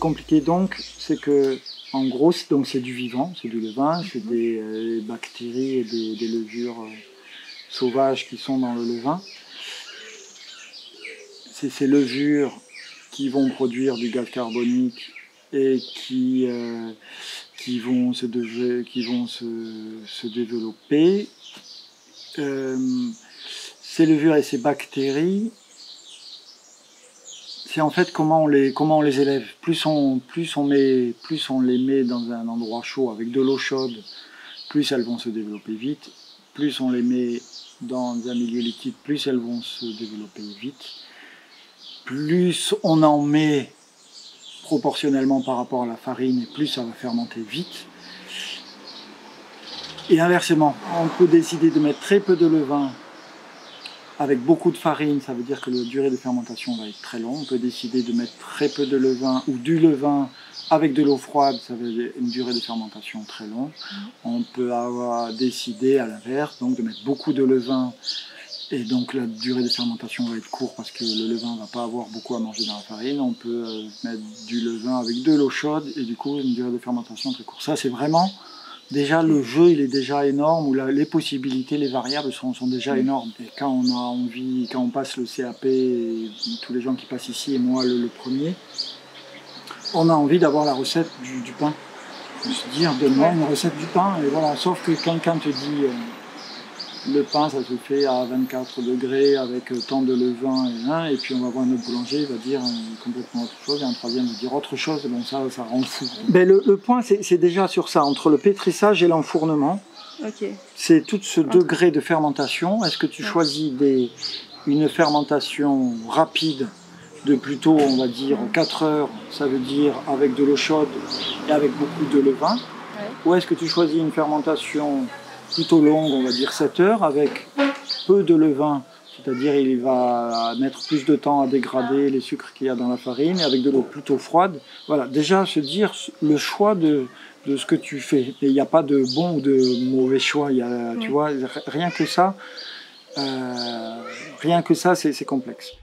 compliqué donc, c'est que, en gros, c'est du vivant, c'est du levain, c'est des bactéries et des levures sauvages qui sont dans le levain. C'est ces levures qui vont produire du gaz carbonique et qui vont se développer. Ces levures et ces bactéries, c'est en fait comment on les élève. Plus on les met dans un endroit chaud avec de l'eau chaude, plus elles vont se développer vite. Plus on les met dans un milieu liquide, plus elles vont se développer vite. Plus on en met proportionnellement par rapport à la farine, et plus ça va fermenter vite. Et inversement, on peut décider de mettre très peu de levain avec beaucoup de farine, ça veut dire que la durée de fermentation va être très longue. On peut décider de mettre très peu de levain ou du levain avec de l'eau froide, ça veut dire une durée de fermentation très longue. On peut avoir décidé à l'inverse, donc de mettre beaucoup de levain et donc la durée de fermentation va être courte parce que le levain ne va pas avoir beaucoup à manger dans la farine. On peut mettre du levain avec de l'eau chaude et du coup une durée de fermentation très courte. Ça c'est vraiment, déjà le jeu il est déjà énorme, où les possibilités, les variables sont déjà énormes. Et quand on a envie, quand on passe le CAP, et tous les gens qui passent ici et moi le premier, on a envie d'avoir la recette du pain. De se dire, donne-moi une recette du pain, et voilà. Sauf que quelqu'un te dit, le pain ça se fait à 24 degrés avec tant de levain, et puis on va voir un autre boulanger, il va dire complètement autre chose, et un troisième va dire autre chose, et bon ça rend fou. Mais le point c'est déjà sur ça, entre le pétrissage et l'enfournement. Okay. C'est tout ce degré de fermentation. Est-ce que tu choisis une fermentation rapide de plutôt, on va dire, 4 heures, ça veut dire avec de l'eau chaude et avec beaucoup de levain, ou est-ce que tu choisis une fermentation plutôt longue, on va dire 7 heures, avec peu de levain, c'est-à-dire il va mettre plus de temps à dégrader les sucres qu'il y a dans la farine, et avec de l'eau plutôt froide. Voilà, déjà se dire le choix de ce que tu fais. Et il n'y a pas de bon ou de mauvais choix, tu vois, rien que ça, c'est complexe.